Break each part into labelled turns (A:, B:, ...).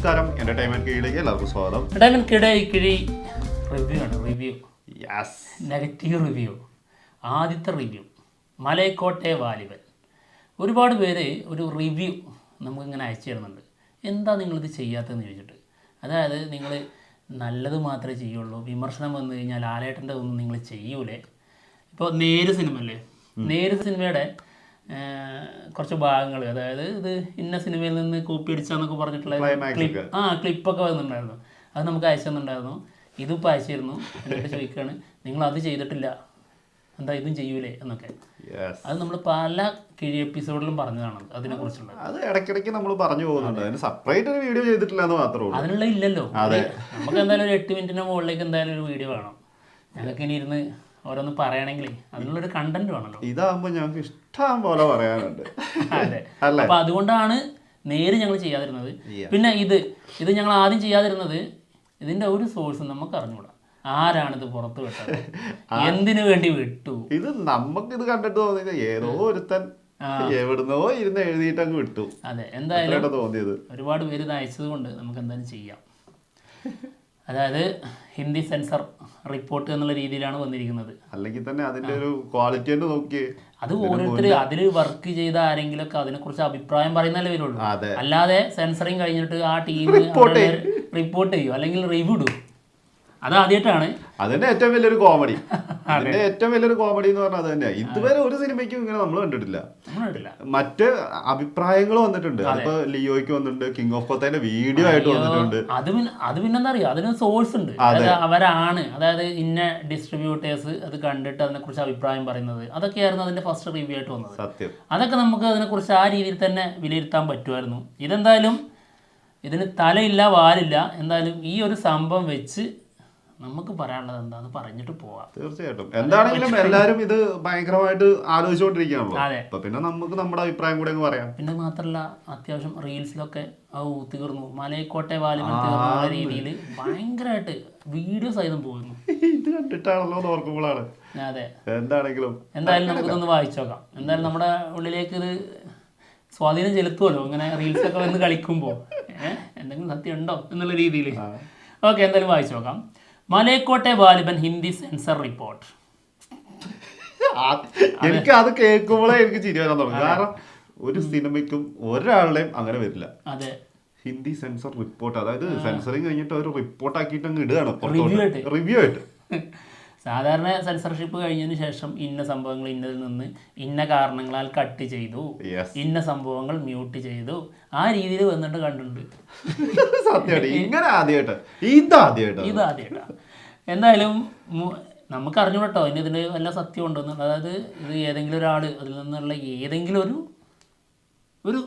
A: നമസ്കാരം, എന്റർടൈൻമെന്റ് കീഴിലേക്ക് എല്ലാവർക്കും സ്വാഗതം.
B: എന്റർടൈൻമെന്റ് കിഴി റിവ്യൂ ആണ്. Review negative review. ആദ്യത്തെ റിവ്യൂ മലൈക്കോട്ടെ വാലിബൻ. ഒരുപാട് പേര് ഒരു റിവ്യൂ നമുക്കിങ്ങനെ അയച്ചു തരുന്നുണ്ട്. എന്താ നിങ്ങളിത് ചെയ്യാത്തതെന്ന് ചോദിച്ചിട്ട്. അതായത് നിങ്ങൾ നല്ലത് മാത്രമേ ചെയ്യുള്ളൂ, വിമർശനം വന്നു കഴിഞ്ഞാൽ ലാലേട്ടൻ്റെ ഒന്നും നിങ്ങൾ ചെയ്യൂലേ. ഇപ്പോൾ നേര് സിനിമ അല്ലേ, നേര് സിനിമയുടെ കുറച്ച് ഭാഗങ്ങൾ, അതായത് ഇത് ഇന്ന സിനിമയിൽ നിന്ന് കോപ്പി അടിച്ചാന്നൊക്കെ പറഞ്ഞിട്ടുള്ള ക്ലിപ്പൊക്കെ വന്നിട്ടുണ്ടായിരുന്നു. അത് നമുക്ക് അയച്ചു തന്നിട്ടുണ്ടായിരുന്നു. ഇതിപ്പോൾ അയച്ചിരുന്നു. എന്നിട്ട് ചോദിക്കുകയാണ് നിങ്ങൾ അത് ചെയ്തിട്ടില്ല, എന്താ ഇതും ചെയ്യൂലേ എന്നൊക്കെ. അത് നമ്മൾ പല കിഴി എപ്പിസോഡിലും പറഞ്ഞതാണ് അതിനെക്കുറിച്ചുള്ളത്.
A: അത് ഇടയ്ക്കിടയ്ക്ക് നമ്മൾ പറഞ്ഞു പോകുന്നുണ്ട്. അതിന് സെപ്പറേറ്റ് ഒരു വീഡിയോ ചെയ്തിട്ടില്ല എന്ന് മാത്രമേ ഉള്ളൂ.
B: അതിനുള്ള ഇല്ലല്ലോ. നമുക്ക് എന്തായാലും ഒരു 8 മിനിറ്റിന് മുകളിലേക്ക് എന്തായാലും ഒരു വീഡിയോ വേണം. ഞങ്ങൾക്ക് ഇനി ഇരുന്ന് ഓരോന്ന് പറയണമെങ്കിൽ അതിനുള്ളൊരു കണ്ടന്റ് വേണമല്ലോ.
A: ഇതാകുമ്പോൾ ഞങ്ങൾക്ക് ഇഷ്ടം പോലെ പറയാനുണ്ട്.
B: അതെ, അപ്പൊ അതുകൊണ്ടാണ് നേര് ഞങ്ങൾ ചെയ്യാതിരുന്നത്. പിന്നെ ഇത് ഞങ്ങൾ ആദ്യം ചെയ്യാതിരുന്നത്, ഇതിന്റെ ഒരു സോഴ്സ് നമുക്ക് അറിഞ്ഞുകൂടാ. ആരാണിത് പുറത്ത് വിട്ടത്, എന്തിനു വേണ്ടി വിട്ടു.
A: ഇത് നമുക്കിത് കണ്ടിട്ട് തോന്നിയത് ഏതോ ഒരുത്തൻ എവിടുന്നോ ഇരുന്ന് എഴുതിയിട്ട് അങ്ങ് വിട്ടു.
B: അതെ, എന്തായാലും തോന്നിയത് ഒരുപാട് പേര് ഇത് അയച്ചത് കൊണ്ട് നമുക്ക് എന്തായാലും ചെയ്യാം. അതായത് ഹിന്ദി സെൻസർ റിപ്പോർട്ട് എന്നുള്ള രീതിയിലാണ് വന്നിരിക്കുന്നത്.
A: അല്ലെങ്കിൽ തന്നെ അതിന്റെ ഒരു ക്വാളിറ്റി തന്നെ നോക്കിയേ.
B: അത് ഓരോരുത്തർ അതിൽ വർക്ക് ചെയ്ത ആരെങ്കിലും ഒക്കെ അതിനെക്കുറിച്ച് അഭിപ്രായം പറയുന്നല്ലേ വരുള്ളൂ. അല്ലാതെ സെൻസറിങ് കഴിഞ്ഞിട്ട് ആ ടീം റിപ്പോർട്ട് ചെയ്യും അല്ലെങ്കിൽ റിവ്യൂ ഇടും. അതാദ്യമായിട്ടാണ്.
A: അതിന്റെ ഏറ്റവും വലിയൊരു കോമഡി, അതിന്റെ ഏറ്റവും വലിയൊരു കോമഡി എന്ന് പറഞ്ഞാൽ അത് തന്നെയാണ്. ഇതുവരെ ഒരു സിനിമയ്ക്കും ഇങ്ങനെ നമ്മൾ കണ്ടിട്ടില്ല. മറ്റ് അഭിപ്രായങ്ങൾ വന്നിട്ടുണ്ട്. അതിപ്പോ ലിയോയ്ക്ക് വന്നിട്ടുണ്ട്, കിങ് ഓഫ് കൊത്തയുടെ വീഡിയോ ആയിട്ട് വന്നിട്ടുണ്ട്.
B: അത് പിന്നെന്താ അറിയോ, അതിന് സോഴ്സ് ഉണ്ട്. അവരാണ്, അതായത് ഇന്ന ഡിസ്ട്രിബ്യൂട്ടേഴ്സ് അത് കണ്ടിട്ട് അതിനെ കുറിച്ച് അഭിപ്രായം പറയുന്നത്. അതൊക്കെയായിരുന്നു അതിന്റെ ഫസ്റ്റ് റിവ്യൂ ആയിട്ട് വന്നത്.
A: സത്യം.
B: അതൊക്കെ നമുക്ക് അതിനെക്കുറിച്ച് ആ രീതിയിൽ തന്നെ വിലയിരുത്താൻ പറ്റുമായിരുന്നു. ഇതെന്തായാലും ഇതിന് തലയില്ല വാലില്ല. എന്തായാലും ഈ ഒരു സംഭവം വെച്ച് നമുക്ക് പറയാനുള്ളത് എന്താന്ന് പറഞ്ഞിട്ട് പോവാം.
A: തീർച്ചയായിട്ടും. എന്താണെങ്കിലും എല്ലാരും ഇത് ഭയങ്കരമായിട്ട് ആലോചിച്ചുകൊണ്ടിരിക്കുകയാണല്ലോ. അപ്പൊ പിന്നെ നമുക്ക് നമ്മുടെ അഭിപ്രായം കൂടെ പറയാം.
B: പിന്നെ മാത്രല്ല, അത്യാവശ്യം റീൽസിലൊക്കെ തീർന്നു, മലൈക്കോട്ടെ വാലിബൻ തീർന്നുള്ള രീതിയിൽ ഭയങ്കരമായിട്ട് വീഡിയോ സഹിതം പോകുന്നു.
A: ഇത് കണ്ടിട്ടാണല്ലോ ഓർക്കുമ്പോഴാണ്.
B: അതെ,
A: എന്തായാലും
B: നമുക്കിതൊന്ന് വായിച്ചു നോക്കാം. എന്തായാലും നമ്മുടെ ഉള്ളിലേക്ക് ഇത് സ്വാധീനം ചെലുത്തുമല്ലോ ഇങ്ങനെ റീൽസൊക്കെ വന്ന് കളിക്കുമ്പോൾ. എന്തെങ്കിലും സത്യം ഉണ്ടോ എന്നുള്ള രീതിയിൽ. ഓക്കെ, എന്തായാലും വായിച്ചു നോക്കാം. Malaikottai Vaaliban Hindi sensor report.
A: എനിക്ക് അത് കേൾക്കുമ്പോഴേ എനിക്ക് ചിരി വരാൻ തുടങ്ങും. കാരണം ഒരു സിനിമയ്ക്കും ഒരാളുടെയും അങ്ങനെ വരില്ല.
B: അതെ,
A: ഹിന്ദി സെൻസർ റിപ്പോർട്ട്, അതായത് സെൻസറിങ് കഴിഞ്ഞിട്ട് ഒരു റിപ്പോർട്ട് ആക്കിയിട്ട് അങ്ങ് ഇടുകയാണ് റിവ്യൂ ആയിട്ട്.
B: സാധാരണ സെൻസർഷിപ്പ് കഴിഞ്ഞതിന് ശേഷം ഇന്ന സംഭവങ്ങൾ ഇന്നതിൽ നിന്ന് ഇന്ന കാരണങ്ങളാൽ കട്ട് ചെയ്തു, ഇന്ന സംഭവങ്ങൾ മ്യൂട്ട് ചെയ്തു, ആ രീതിയിൽ വന്നിട്ട് കണ്ടിട്ടുണ്ട്.
A: ഇതാദ്യമായിട്ടാ.
B: എന്തായാലും നമുക്ക് അറിഞ്ഞൂട്ടോ ഇനി ഇതിന് വല്ല സത്യം ഉണ്ടെന്ന്. അതായത് ഇത് ഏതെങ്കിലും ഒരാൾ, അതിൽ നിന്നുള്ള ഏതെങ്കിലും ഒരു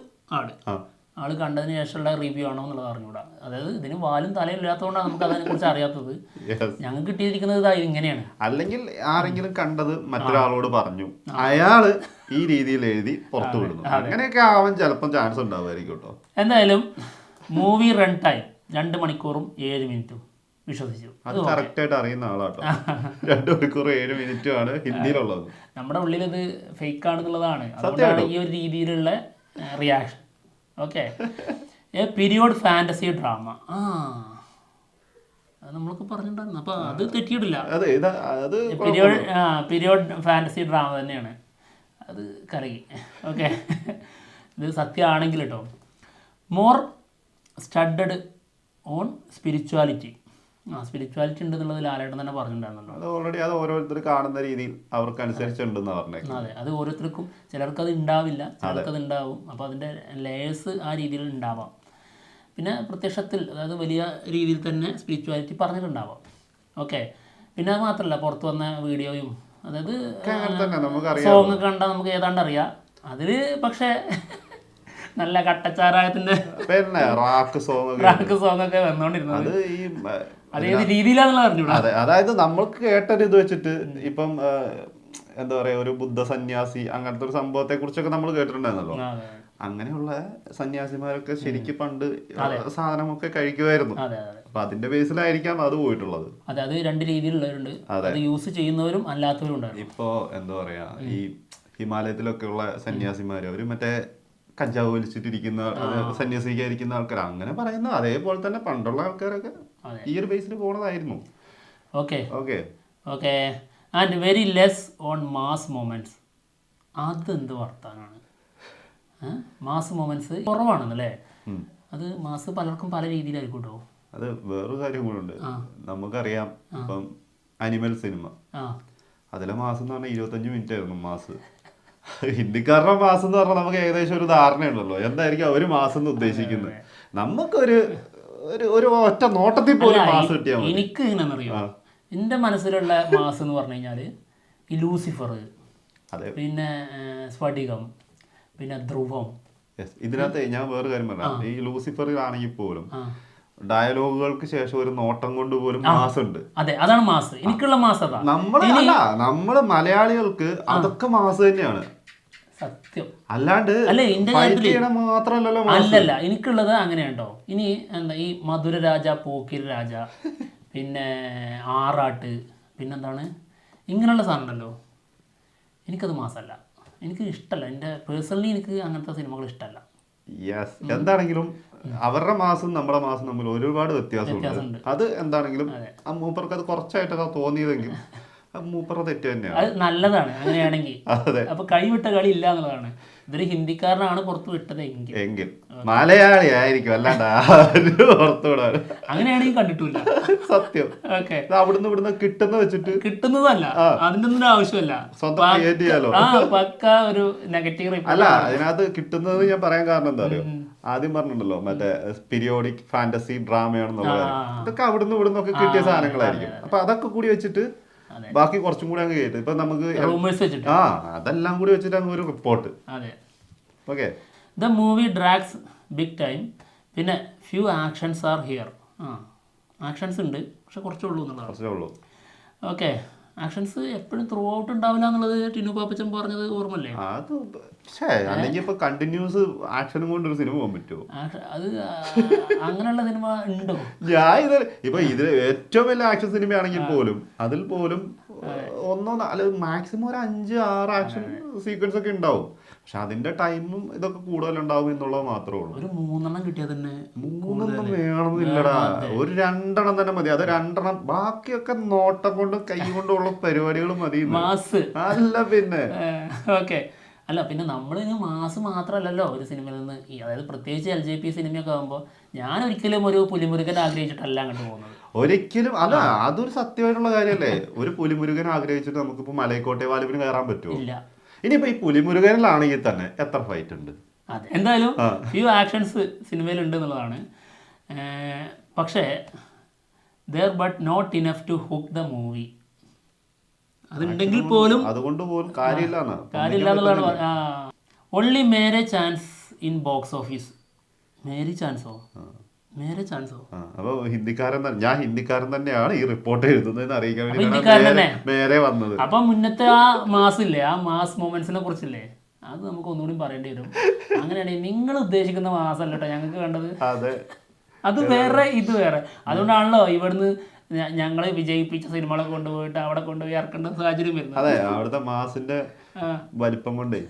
B: ആള് കണ്ടതിന് ശേഷമുള്ള റിവ്യൂ ആണോ എന്നുള്ളത് അറിഞ്ഞൂടാ. അതായത് ഇതിന് വാലും തലയും ഇല്ലാത്തതുകൊണ്ടാണ് നമുക്ക് അതിനെക്കുറിച്ച് അറിയാത്തത്. ഞങ്ങൾക്ക് കിട്ടിയിരിക്കുന്നത് ഇങ്ങനെയാണ്.
A: അല്ലെങ്കിൽ ആരെങ്കിലും കണ്ടത് മറ്റൊരാളോട് പറഞ്ഞു, അയാള് ഈ രീതിയിൽ എഴുതി പുറത്തു വിടുന്നു, അങ്ങനെയൊക്കെ ആവാൻ ചിലപ്പോൾ ചാൻസ് ഉണ്ടാവുമായിരിക്കും കേട്ടോ.
B: എന്തായാലും മൂവി റൺ ടൈം 2 മണിക്കൂറും 7 മിനിറ്റും വിശ്വസിച്ചു.
A: അത് കറക്റ്റ് ആയിട്ട് അറിയുന്ന ആളാട്ടോ. 2 മണിക്കൂറും 7 മിനിറ്റും ആണ് ഹിന്ദിയിലുള്ളത്.
B: നമ്മുടെ ഉള്ളിൽ ഇത് ഫേക്ക് ആണെന്നുള്ളതാണ്. അതുകൊണ്ടാണ് ഈ ഒരു രീതിയിലുള്ള reaction. Okay, period fantasy drama. അത് നമ്മൾക്ക് പറഞ്ഞിട്ടുണ്ടായിരുന്നു. അപ്പൊ അത് തെറ്റിയിട്ടില്ല. പീരിയോഡ് ഫാന്റസി ഡ്രാമ തന്നെയാണ്. അത് കലകി. ഓക്കെ, ഇത് സത്യമാണെങ്കിൽ കേട്ടോ. More studded on spirituality. Spirituality ഉണ്ടെന്നുള്ളത് ലാലേട്ടൻ തന്നെ പറഞ്ഞിട്ടുണ്ടായിരുന്നല്ലോ.
A: അത് ഓൾറെഡി അത് ഓരോരുത്തർ കാണുന്ന രീതിയിൽ അവർക്ക് അനുസരിച്ചുണ്ടെന്ന് പറഞ്ഞത്.
B: അതെ, അത് ഓരോരുത്തർക്കും, ചിലർക്ക് അത് ഉണ്ടാവില്ല, ചിലർക്ക് അത് ഉണ്ടാവും. അപ്പോൾ അതിൻ്റെ ലേയേഴ്സ് ആ രീതിയിൽ ഉണ്ടാവാം. പിന്നെ പ്രത്യക്ഷത്തിൽ, അതായത് വലിയ രീതിയിൽ തന്നെ സ്പിരിച്വാലിറ്റി പറഞ്ഞിട്ടുണ്ടാവാം. ഓക്കെ, പിന്നെ അത് മാത്രമല്ല, പുറത്ത് വന്ന വീഡിയോയും, അതായത് സോങ് കണ്ടാൽ നമുക്ക് ഏതാണ്ട് അറിയാം. അതിൽ പക്ഷേ നല്ല കട്ടച്ചാരായത്തിന്റെ റാക്ക് സോങ് ഒക്കെ വന്നോണ്ടിരുന്നത്. അതേത് രീതിയിലാണെന്നുള്ള അറിഞ്ഞൂടാ.
A: അതെ, അതായത് നമ്മൾക്ക് കേട്ടൊരു ഇത് വെച്ചിട്ട് ഇപ്പം എന്താ പറയാ, ഒരു ബുദ്ധ സന്യാസി അങ്ങനത്തെ ഒരു സംഭവത്തെ കുറിച്ചൊക്കെ നമ്മൾ കേട്ടിട്ടുണ്ടായിരുന്നല്ലോ. അങ്ങനെയുള്ള സന്യാസിമാരൊക്കെ ശരിക്കും പണ്ട് സാധനമൊക്കെ കഴിക്കുമായിരുന്നു. അപ്പൊ അതിന്റെ ബേസിലായിരിക്കാം അത് പോയിട്ടുള്ളത്.
B: അതെ, അത് 2 രീതിയിലുള്ളവരുണ്ട്. അത് യൂസ് ചെയ്യുന്നവരും അല്ലാത്തവരും ഉണ്ടായിരുന്നു.
A: ഇപ്പോ എന്താ പറയാ, ഈ ഹിമാലയത്തിലൊക്കെ ഉള്ള സന്യാസിമാര് അവര് മറ്റേ കഞ്ചാവ് വലിച്ചിട്ടിരിക്കുന്ന സന്യസിക്കാതിരിക്കുന്ന ആൾക്കാർ അങ്ങനെ പറയുന്ന അതേപോലെ തന്നെ പണ്ടുള്ള ആൾക്കാരൊക്കെ ഈ ഒരു ബേസിൽ പോണതായിരുന്നു.
B: Okay
A: okay
B: okay. And very less on mass moments. അതെന്ത് വർത്താനാണ്? Mass moments കുറവാണെന്നല്ലേ? അത് മാസ് പലർക്കും പല രീതിയിലായിരിക്കും കേട്ടോ.
A: അത് വേറൊരു കാര്യം കൂടെ ഉണ്ട്. നമുക്കറിയാം ഇപ്പം അനിമൽ സിനിമ, അതിലെ മാസം എന്ന് പറഞ്ഞാൽ 25 മിനിറ്റ് ആയിരുന്നു മാസ്. ഹിന്ദിക്കാരുടെ മാസം എന്ന് പറഞ്ഞാൽ നമുക്ക് ഏകദേശം ഒരു ധാരണയുണ്ടല്ലോ എന്തായിരിക്കും അവര് മാസം എന്ന് ഉദ്ദേശിക്കുന്നത്. നമുക്കൊരു ഒരു ഒറ്റ നോട്ടത്തിൽ പോലും മാസം കിട്ടിയാൽ മതി.
B: എനിക്ക് എങ്ങനെയാണെന്നറിയോ, എൻ്റെ മനസ്സിലുള്ള മാസം എന്ന് പറഞ്ഞു കഴിഞ്ഞാൽ ഈ ലൂസിഫർ, പിന്നെ സ്ഫടികം, പിന്നെ ധ്രുവം.
A: ഇതിനകത്ത് ഞാൻ വേറെ കാര്യം പറയാം. ഈ ലൂസിഫറിലാണെങ്കിൽ പോലും ഡയലോഗുകൾക്ക് ശേഷം ഒരു നോട്ടം കൊണ്ട് പോലും മാസ് ഉണ്ട്.
B: അതെ, അതാണ് മാസ്. എനിക്കുള്ള മാസ് അതാ.
A: നമ്മള് മലയാളികൾക്ക് അതൊക്കെ മാസ് തന്നെയാണ്, സത്യം. അല്ലാണ്ട് മാത്രമല്ലല്ലോ.
B: അല്ലല്ല, എനിക്കുള്ളത് അങ്ങനെയാട്ടോ. ഇനി എന്താ ഈ മധുര രാജ, പോക്കിരി രാജ, പിന്നെ ആറാട്ട്, പിന്നെന്താണ് ഇങ്ങനെയുള്ള സാധനം ഉണ്ടല്ലോ, എനിക്കത് മാസമല്ല, എനിക്ക് ഇഷ്ടമല്ല. എൻ്റെ പേഴ്സണലി എനിക്ക് അങ്ങനത്തെ സിനിമകൾ ഇഷ്ടമല്ല.
A: യെസ്, എന്താണെങ്കിലും അവരുടെ മാസം നമ്മുടെ മാസം തമ്മിൽ ഒരുപാട് വ്യത്യാസമുണ്ട്. അത് എന്താണെങ്കിലും മൂപ്പർക്ക് അത് കുറച്ചായിട്ടൊക്കെ തോന്നിയതെങ്കിൽ മൂപ്പറ തെറ്റ് തന്നെയാണ്.
B: അത് നല്ലതാണ് അങ്ങനെയാണെങ്കിൽ. അപ്പൊ കൈവിട്ട കളി ഇല്ല എന്നുള്ളതാണ്. ഇതൊരു ഹിന്ദിക്കാരനാണ് പുറത്ത് വിട്ടത് എങ്കിൽ
A: മലയാളി ആയിരിക്കും, അല്ലാണ്ട് പുറത്തുവിടാൻ അങ്ങനെയാണെങ്കിൽ
B: കണ്ടിട്ടില്ല.
A: സത്യം. അവിടുന്ന് ഇവിടുന്ന് കിട്ടുന്ന വെച്ചിട്ട്
B: കിട്ടുന്നതല്ല, അതിന്റെ ഒന്നും ആവശ്യമല്ല,
A: സ്വന്തം ക്രിയേറ്റ് ചെയ്യാലോ.
B: പക്ക ഒരു നെഗറ്റീവ്
A: അല്ല. അതിനകത്ത് കിട്ടുന്നത് ഞാൻ പറയാൻ കാരണം എന്താ അറിയോ, ആദ്യം പറഞ്ഞിട്ടുണ്ടല്ലോ മറ്റേ പീരിയോഡിക് ഫാന്റസി ഡ്രാമയാണെന്നുള്ള കാര്യം. ഇതൊക്കെ അവിടുന്ന് ഇവിടുന്ന് ഒക്കെ കിട്ടിയ സാധനങ്ങളായിരിക്കും. അപ്പൊ അതൊക്കെ കൂടി വെച്ചിട്ട് ബാക്കി കുറച്ചും കൂടി അങ്ങ് കേട്ടു. ഇപ്പൊ നമുക്ക് അതെല്ലാം കൂടി വെച്ചിട്ട് അങ്ങ് ഒരു report. Okay.
B: The movie drags big time. പിന്നെ few actions are here. Actions ഉണ്ട്, പക്ഷെ കുറച്ചേ ഉള്ളൂ എന്നുള്ളതാണ്. ഓക്കെ. ആക്ഷൻസ് എപ്പോഴും ത്രൂ ഔട്ട് ഉണ്ടാവില്ല എന്നുള്ളത് ടിനു പാപ്പച്ചൻ പറഞ്ഞത് ഓർമ്മല്ലേ?
A: അത് അല്ലെങ്കിൽ ഇപ്പൊ കണ്ടിന്യൂസ് ആക്ഷനും കൊണ്ട് ഒരു സിനിമ പോകാൻ പറ്റുമോ?
B: അത് അങ്ങനെയുള്ള സിനിമ ഉണ്ടോ?
A: ഞാൻ ഇപ്പൊ ഇതിൽ ഏറ്റവും വലിയ ആക്ഷൻ സിനിമയാണെങ്കിൽ പോലും അതിൽ പോലും മാക്സിമം ഒരു 5-6 ആക്ഷൻ സീക്വൻസ് ഒക്കെ ഉണ്ടാവും. പക്ഷെ അതിന്റെ ടൈമും ഇതൊക്കെ കൂടുതലുണ്ടാവും എന്നുള്ളത് മാത്രമേ ഉള്ളൂ.
B: ഒരു 3 കിട്ടിയാൽ തന്നെ
A: 3 വേണമെന്നില്ലടാ, ഒരു 2 തന്നെ മതി. അത് 2 ബാക്കിയൊക്കെ നോട്ടം കൊണ്ടും കൈ കൊണ്ടുള്ള പരിപാടികൾ മതി. അല്ല പിന്നെ
B: ഓക്കെ. അല്ല പിന്നെ നമ്മളിന് മാസ് മാത്രമല്ലല്ലോ ഒരു സിനിമയിൽ നിന്ന്, അതായത് പ്രത്യേകിച്ച് LJP സിനിമയൊക്കെ ആകുമ്പോൾ ഞാൻ ഒരിക്കലും ഒരു പുലിമുരുകൻ ആഗ്രഹിച്ചിട്ടല്ല അങ്ങോട്ട് പോകുന്നത്.
A: ഒരിക്കലും അല്ല, അതൊരു സത്യമായിട്ടുള്ള കാര്യമല്ലേ. ഒരു പുലിമുരുകൻ ആഗ്രഹിച്ചിട്ട് നമുക്കിപ്പോ മലൈക്കോട്ടെ വാലിബിന് കയറാൻ പറ്റുമോ?
B: ഇല്ല.
A: ഇനിയിപ്പോ ഈ പുലിമുരുകനിലാണെങ്കിൽ തന്നെ എത്ര ഫൈറ്റ് ഉണ്ട്?
B: അതെ, എന്തായാലും ഫ്യൂ ആക്ഷൻസ് സിനിമയിലുണ്ട് എന്നുള്ളതാണ്. പക്ഷേ there but not enough to hook the movie. അതുണ്ടെങ്കിൽ പോലും
A: അതുകൊണ്ട് പോലും കാര്യമില്ല
B: എന്നുള്ളതാണ്. Only mere chance in box office. മേരി ചാൻസോ?
A: അപ്പൊ ഞാൻ ഹിന്ദിക്കാരൻ തന്നെയാണ് ഈ റിപ്പോർട്ട് എഴുതുന്നതെന്ന് അറിയിക്കാൻ വേണ്ടി മേരെ വന്നത്.
B: അപ്പൊ മുന്നത്തെ ആ മാസ് ഇല്ലേ, ആ മാസ് മൊമെന്റ്സിനെ കുറിച്ചില്ലേ, അത് നമുക്ക് ഒന്നുകൂടി പറയേണ്ടി വരും. അങ്ങനെയാണെങ്കിൽ നിങ്ങൾ ഉദ്ദേശിക്കുന്ന മാസമല്ല കേട്ടോ ഞങ്ങൾക്ക് വേണ്ടത്, അത് വേറെ ഇത് വേറെ. അതുകൊണ്ടാണല്ലോ ഇവിടുന്ന് ഞങ്ങള് വിജയിപ്പിച്ച സിനിമകളൊക്കെ കൊണ്ടുപോയിട്ട് അവിടെ കൊണ്ടുപോയി ഇറക്കേണ്ട സാഹചര്യം വരുന്നത്.
A: അതെ, അവിടുത്തെ മാസിന്റെ വലിപ്പം കൊണ്ടേ.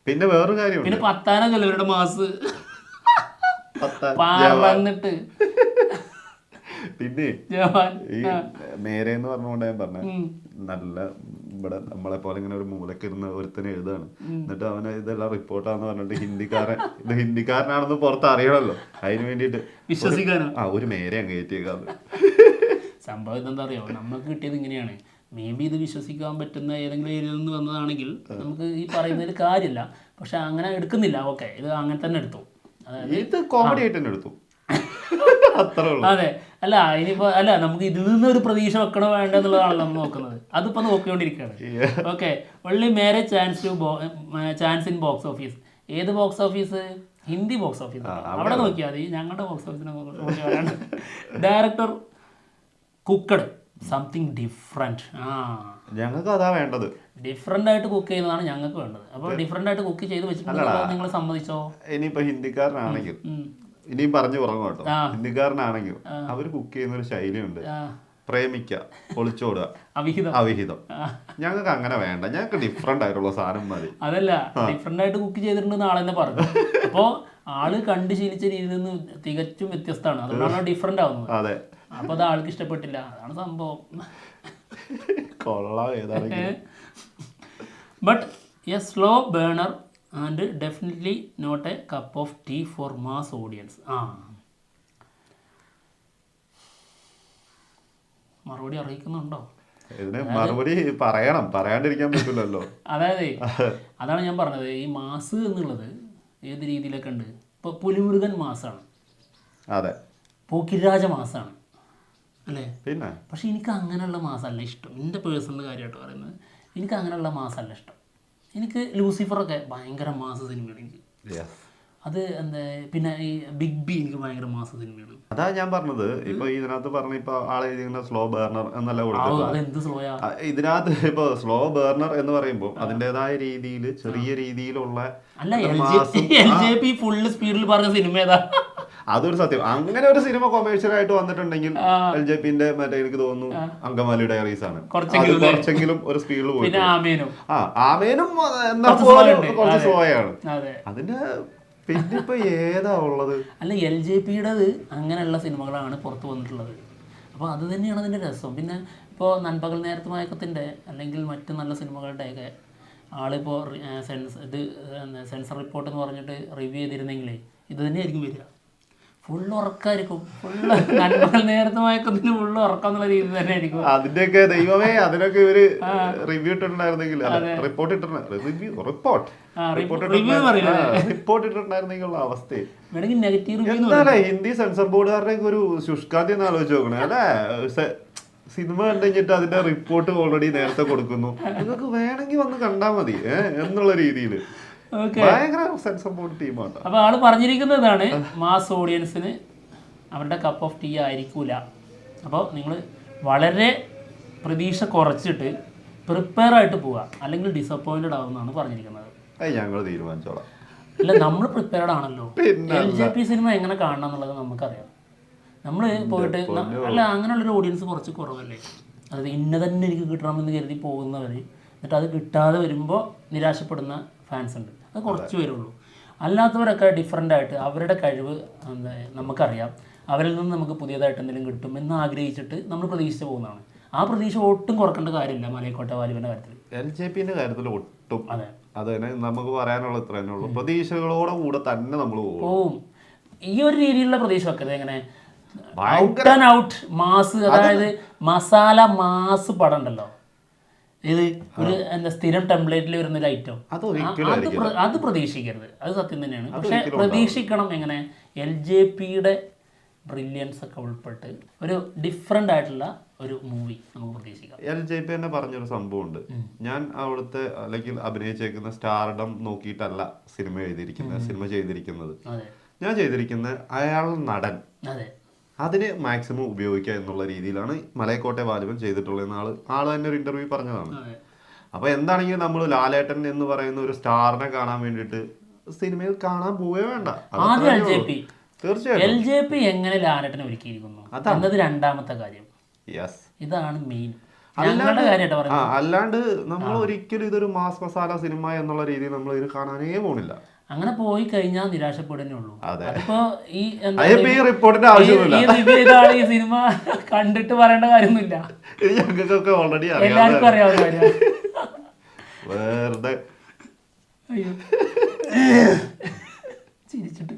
A: പിന്നെ വേറൊരു കാര്യം,
B: പിന്നെ പത്താനല്ലോ ഇവരുടെ മാസ് വന്നിട്ട്.
A: പിന്നെ ഈ നേരെ എന്ന് പറഞ്ഞുകൊണ്ട് ഞാൻ പറഞ്ഞ നല്ല ഇവിടെ നമ്മളെ പോലെ ഇങ്ങനെ ഒരു മൂലക്ക് ഇരുന്ന് ഒരുത്തനെ എഴുതാണ്. എന്നിട്ട് അവന് ഇതെല്ലാം റിപ്പോർട്ടാന്ന് പറഞ്ഞിട്ട് ഇത് ഹിന്ദിക്കാരനാണെന്ന് പുറത്ത് അറിയണല്ലോ, അതിന് വേണ്ടിട്ട്
B: വിശ്വസിക്കാനോ
A: ഒരു മേരെ അങ്ങ് കയറ്റിയേക്കാന്ന്.
B: സംഭവം എന്താ അറിയോ, നമുക്ക് കിട്ടിയത് ഇങ്ങനെയാണ്. മേ ബി ഇത് വിശ്വസിക്കാൻ പറ്റുന്ന ഏതെങ്കിലും ഏരിയയിൽ നിന്ന് വന്നതാണെങ്കിൽ നമുക്ക് ഈ പറയുന്നതിൽ കാര്യമില്ല. പക്ഷെ അങ്ങനെ എടുക്കുന്നില്ല. ഓക്കെ, ഇത് അങ്ങനെ തന്നെ എടുത്തു.
A: ഇത് കോമഡി ആയിട്ട് തന്നെ എടുത്തു.
B: അതെ. അല്ല ഇനിയിപ്പോ അല്ല നമുക്ക് ഇതിൽ നിന്ന് ഒരു പ്രതീക്ഷ വെക്കണോ വേണ്ട എന്നുള്ളതാണല്ലോ നമ്മൾ നോക്കുന്നത്. അതിപ്പോ നോക്കിക്കൊണ്ടിരിക്കുകയാണ്. Okay. Only mere chance in box office. ഏത് box office? Hindi box office. അവിടെ നോക്കിയാൽ മതി. ഞങ്ങളുടെ ബോക്സ് ഓഫീസിനെ ഡയറക്ടർ കുക്കഡ് സംതിങ് ഡിഫറെന്റ്.
A: ഞങ്ങൾക്ക് അതാ വേണ്ടത്.
B: ഡിഫറെന്റ് ആയിട്ട് കുക്ക് ചെയ്യുന്നതാണ് ഞങ്ങൾക്ക് വേണ്ടത്. അപ്പോൾ ഡിഫറെന്റ് ആയിട്ട് കുക്ക് ചെയ്ത് വെച്ചിട്ടുണ്ടെങ്കിൽ നിങ്ങൾ സമ്മതിച്ചോ?
A: ഇനിയിപ്പോ ഹിന്ദിക്കാരനാണെങ്കിൽ ഇനിയും പറഞ്ഞു കുറങ്ങും കേട്ടോ. ഹിന്ദിക്കാരനാണെങ്കിൽ അവർ കുക്ക് ചെയ്യുന്ന ഒരു ശൈലിയുണ്ട്. പ്രേമിക്കുക, ഒളിച്ചോടുക, അവിഹിതം. ഞങ്ങൾക്ക് അങ്ങനെ വേണ്ട, ഞങ്ങൾക്ക് ഡിഫറെന്റ് ആയിട്ടുള്ള സാധനം മതി.
B: അതല്ല, ഡിഫറെന്റ് ആയിട്ട് കുക്ക് ചെയ്തിട്ടുണ്ടെന്ന് ആളെന്നെ പറഞ്ഞു. അപ്പോൾ ആള് കണ്ട് ശീലിച്ച രീതിയിൽ നിന്ന് തികച്ചും വ്യത്യസ്തമാണ്, അതുകൊണ്ടാണ് ഡിഫറെന്റ് ആവുന്നത്.
A: അതെ,
B: അപ്പൊ അത് ആൾക്ക് ഇഷ്ടപ്പെട്ടില്ല, അതാണ് സംഭവം.
A: കൊള്ളാം ഏതാണെങ്കിലും.
B: But a slow burner and definitely not a cup of tea for mass audience. മറുപടി അറിയിക്കുന്നുണ്ടോ?
A: ഇതിന് മറുപടി പറയണം, പറയാണ്ടിരിക്കാൻ പറ്റില്ലല്ലോ.
B: അതായത് അതാണ് ഞാൻ പറഞ്ഞത്, ഈ മാസ് എന്നുള്ളത് ഏത് രീതിയിലൊക്കെ ഉണ്ട്. ഇപ്പൊ പുലിമുരുകൻ മാസാണ്,
A: അതെ,
B: പോക്കിരാജ മാസാണ് അല്ലേ?
A: പിന്നെ
B: പക്ഷെ എനിക്ക് അങ്ങനെയുള്ള മാസമല്ല ഇഷ്ടം. എൻ്റെ പേഴ്സണൽ കാര്യമായിട്ട് പറയുന്നത്, എനിക്ക് അങ്ങനെയുള്ള മാസമല്ല ഇഷ്ടം. എനിക്ക് ലൂസിഫറൊക്കെ ഭയങ്കര മാസ സിനിമയാണ് എനിക്ക്. അത് എന്താ, പിന്നെ ഈ ബിഗ് ബി എനിക്ക് ഭയങ്കര മാസ സിനിമയാണ്.
A: അതാ ഞാൻ പറഞ്ഞത്. ഇപ്പൊ ഇതിനകത്ത് പറഞ്ഞ ഇപ്പൊ ആളെ സ്ലോ ബേർണർ എന്നല്ല കൊടുത്തത്. ഇതിനകത്ത് ഇപ്പൊ സ്ലോ ബേർണർ എന്ന് പറയുമ്പോൾ അതിൻ്റെതായ രീതിയിൽ ചെറിയ രീതിയിലുള്ള
B: ഫുള്ള് സ്പീഡിൽ പറഞ്ഞ സിനിമ ഏതാ?
A: അതൊരു സത്യം. അങ്ങനെ ഒരു സിനിമ കൊമേഴ്ഷ്യൽ ആയിട്ട് വന്നിട്ടുണ്ടെങ്കിൽ LJPന്റെ മറ്റേ എനിക്ക് തോന്നുന്നു അങ്കമാലി ഡയറീസ് ആണ്. കുറച്ചെങ്കിലും ഒരു സ്പീഡിൽ പോയി. ആമേനും കുറച്ച് സ്ലോയാണ്. അതിന്റെ പിന്നെ ഇപ്പൊ ഏതാ ഉള്ളത്?
B: അല്ല, LJPയുടേത് അങ്ങനെയുള്ള സിനിമകളാണ് പുറത്തു വന്നിട്ടുള്ളത്. അപ്പോൾ അത് തന്നെയാണ് അതിൻ്റെ രസം. പിന്നെ ഇപ്പോൾ നൻപകൽ നേരത്തെ മയക്കത്തിൻ്റെ അല്ലെങ്കിൽ മറ്റ് നല്ല സിനിമകളുടെയൊക്കെ ആളിപ്പോൾ സെൻസർ റിപ്പോർട്ട് എന്ന് പറഞ്ഞിട്ട് റിവ്യൂ ചെയ്തിരുന്നെങ്കിലേ ഇത് തന്നെയായിരിക്കും വരിക. ഫുള്ള് ഉറക്കമായിരിക്കും, ഫുള്ള് നന്മകൾ നേരത്തെ മയക്കത്തിന് ഫുള്ള് ഉറക്കം എന്നുള്ള രീതി തന്നെ ആയിരിക്കും.
A: അതിന്റെയൊക്കെ ദൈവമേ, അതിനൊക്കെ ഇവര് റിവ്യൂ ഇട്ടിട്ടുണ്ടായിരുന്നെങ്കിൽ, റിപ്പോർട്ട് ഇട്ടിട്ടുണ്ടായിരുന്നെങ്കിലുള്ള അവസ്ഥ എന്തായാലും ഹിന്ദി സെൻസർ ബോർഡുകാരുടെ ഒരു ശുഷ്കാന്തി എന്ന് ആലോചിച്ച് നോക്കണേ അല്ലേ? സിനിമ കണ്ടുകഴിഞ്ഞിട്ട് അതിന്റെ റിപ്പോർട്ട് ഓൾറെഡി നേരത്തെ കൊടുക്കുന്നു, നിങ്ങൾക്ക് വേണമെങ്കിൽ വന്ന് കണ്ടാൽ മതി എന്നുള്ള രീതിയിൽ.
B: അപ്പൊ ആള് പറഞ്ഞിരിക്കുന്നതാണ്, മാസ് ഓഡിയൻസിന് അവരുടെ കപ്പ് ഓഫ് ടീ ആയിരിക്കൂല. അപ്പോൾ നിങ്ങൾ വളരെ പ്രതീക്ഷ കുറച്ചിട്ട് പ്രിപ്പയർ ആയിട്ട് പോവുക, അല്ലെങ്കിൽ ഡിസപ്പോയിന്റഡ് ആവുമെന്നാണ് പറഞ്ഞിരിക്കുന്നത്.
A: ഞങ്ങൾ തീരുമാനിച്ചോളാം.
B: അല്ല, നമ്മൾ പ്രിപ്പയർഡ് ആണല്ലോ. LJP സിനിമ എങ്ങനെ കാണണം എന്നുള്ളത് നമുക്കറിയാം. നമ്മൾ പോയിട്ട് അല്ല, അങ്ങനെയുള്ളൊരു ഓഡിയൻസ് കുറച്ച് കുറവല്ലേ. അതായത് ഇന്ന തന്നെ എനിക്ക് കിട്ടണമെന്ന് കരുതി പോകുന്നവർ എന്നിട്ട് അത് കിട്ടാതെ വരുമ്പോൾ നിരാശപ്പെടുന്ന ഫാൻസ് ഉണ്ട്. അത് കുറച്ച് പേരുള്ളൂ. അല്ലാത്തവരൊക്കെ ഡിഫറെൻ്റ് ആയിട്ട് അവരുടെ കഴിവ് എന്താ നമുക്കറിയാം, അവരിൽ നിന്ന് നമുക്ക് പുതിയതായിട്ട് എന്തെങ്കിലും കിട്ടും എന്ന് ആഗ്രഹിച്ചിട്ട് നമ്മൾ പ്രതീക്ഷിച്ച് പോകുന്നതാണ്. ആ പ്രതീക്ഷ ഒട്ടും കുറക്കേണ്ട കാര്യമില്ല മലയക്കോട്ടെ വാലിബന്റെ കാര്യത്തിൽ.
A: LJPന്റെ കാര്യത്തിൽ ഒട്ടും. അതെ, അത് തന്നെ നമുക്ക് പറയാനുള്ള ഇത്ര തന്നെ ഉള്ളൂ. പ്രതീക്ഷകളോടെ കൂടെ തന്നെ നമ്മൾ പോവും.
B: ഈ ഒരു രീതിയിലുള്ള പ്രതീക്ഷ വെക്കരുത്. എങ്ങനെ ഔട്ട് ആൻഡ് ഔട്ട് മാസ്, അതായത് മസാല മാസ് പടം ഉണ്ടല്ലോ, ഇത് ഒരു എന്താ സ്ഥിരം ടെംപ്ലേറ്റിൽ വരുന്ന ഒരു ഐറ്റം, അത് പ്രതീക്ഷിക്കരുത്. അത് സത്യം തന്നെയാണ്. പക്ഷെ പ്രതീക്ഷിക്കണം എങ്ങനെ, LJPയുടെ ബ്രില്യൻസ് ഒക്കെ ഉൾപ്പെട്ട് ഒരു ഡിഫറെൻ്റ് ആയിട്ടുള്ള ഒരു മൂവി നമുക്ക് പ്രതീക്ഷിക്കാം.
A: LJP തന്നെ പറഞ്ഞൊരു സംഭവമുണ്ട്, ഞാൻ അവിടുത്തെ അല്ലെങ്കിൽ അഭിനയിച്ചേക്കുന്ന സ്റ്റാർഡം നോക്കിയിട്ടല്ല സിനിമ ചെയ്തിരിക്കുന്നത്. ഞാൻ ചെയ്തിരിക്കുന്നത് അയാൾ നടൻ, അതിന് മാക്സിമം ഉപയോഗിക്കുക എന്നുള്ള രീതിയിലാണ് മലയക്കോട്ടെ വാലിബൻ ചെയ്തിട്ടുള്ളതെന്ന് ആള് തന്നെ ഒരു ഇന്റർവ്യൂ പറഞ്ഞതാണ്. അപ്പൊ എന്താണെങ്കിലും നമ്മൾ ലാലേട്ടൻ എന്ന് പറയുന്ന ഒരു സ്റ്റാറിനെ കാണാൻ വേണ്ടിയിട്ട് സിനിമയിൽ കാണാൻ പോവേ വേണ്ട.
B: തീർച്ചയായും LJP എങ്ങനെ ലാലേട്ടനെ ഒരുക്കിയിരിക്കുന്നു എന്നത് രണ്ടാമത്തെ കാര്യം. ഇതാണ് മെയിൻ.
A: അല്ലാണ്ട് നമ്മൾ ഒരിക്കലും ഇതൊരു മാസ് മസാല സിനിമ എന്നുള്ള രീതിയിൽ നമ്മൾ ഇത് കാണാനേ പോണില്ല.
B: അങ്ങനെ പോയി കഴിഞ്ഞാൽ നിരാശപ്പെടുന്നേ ഉള്ളൂ. അതിപ്പോ ഈ
A: റിപ്പോർട്ടിന്റെ ആവശ്യമില്ല,
B: ഈ സിനിമ കണ്ടിട്ട് പറയേണ്ട കാര്യമൊന്നുമില്ല,
A: ഞങ്ങൾക്കൊക്കെ ഓൾറെഡി
B: എല്ലാവർക്കും അറിയാവുന്ന കാര്യം.
A: വെറുതെ
B: ചിരിച്ചിട്ട്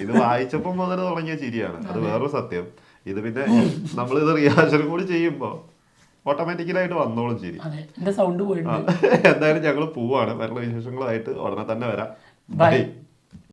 A: ഇത് വായിച്ചപ്പോൾ മുതൽ തുടങ്ങിയ ചിരിയാണ്, അത് വേറൊരു സത്യം. ഇത് പിന്നെ നമ്മളിത് റിയാക്ഷൻ കൂടി ചെയ്യുമ്പോ ഓട്ടോമാറ്റിക്കലായിട്ട് വന്നോളും ശരി.
B: സൗണ്ട് പോയിട്ട്
A: എന്തായാലും ഞങ്ങൾ പോവാണ്. വേറെ വിശേഷങ്ങളായിട്ട് ഉടനെ തന്നെ വരാം. ബൈ.